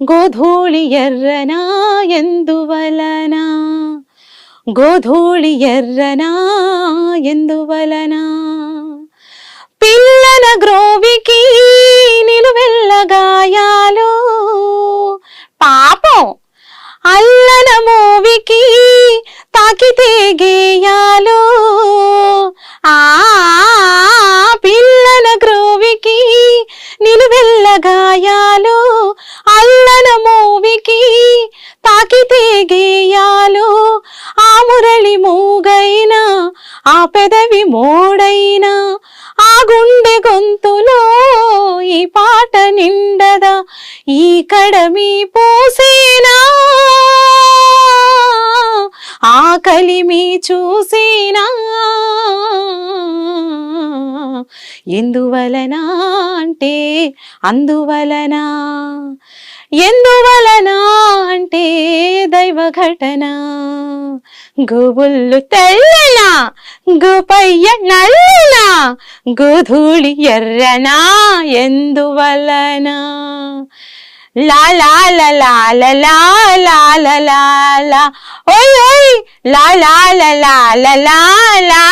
గోధూళి ఎర్రనా ఎందువలన, గోధూళి ఎర్రనా ఎందువలన, పిల్లల గ్రోవికి నిలువెల్ల గాయాలు, పాపం అల్లన మోవికి తాకితే గేయాలు, ఆ పిల్లల గ్రోవికి నిలువెల్ల గాయాలు, అల్లన మోవికి తాకితే గేయాలు, ఆ మురళి మూగైనా ఆ పెదవి మోడైనా ఆ గుండె గొంతులో ఈ పాట నిండదా, ఈ కడమి పోసేనా ఆ కలిమి చూసేనా, ఎందువలన అంటే అందువలన, ఎందువలన అంటే దైవ ఘటన, గోబుల్లు తెల్లన గోపయ్య నల్లన, గోధూళి ఎర్రనా ఎందువలన, లా లా లా లా లా లా లా లా లా, ఓయ్ ఓయ్ లా లా లా లా లా లా.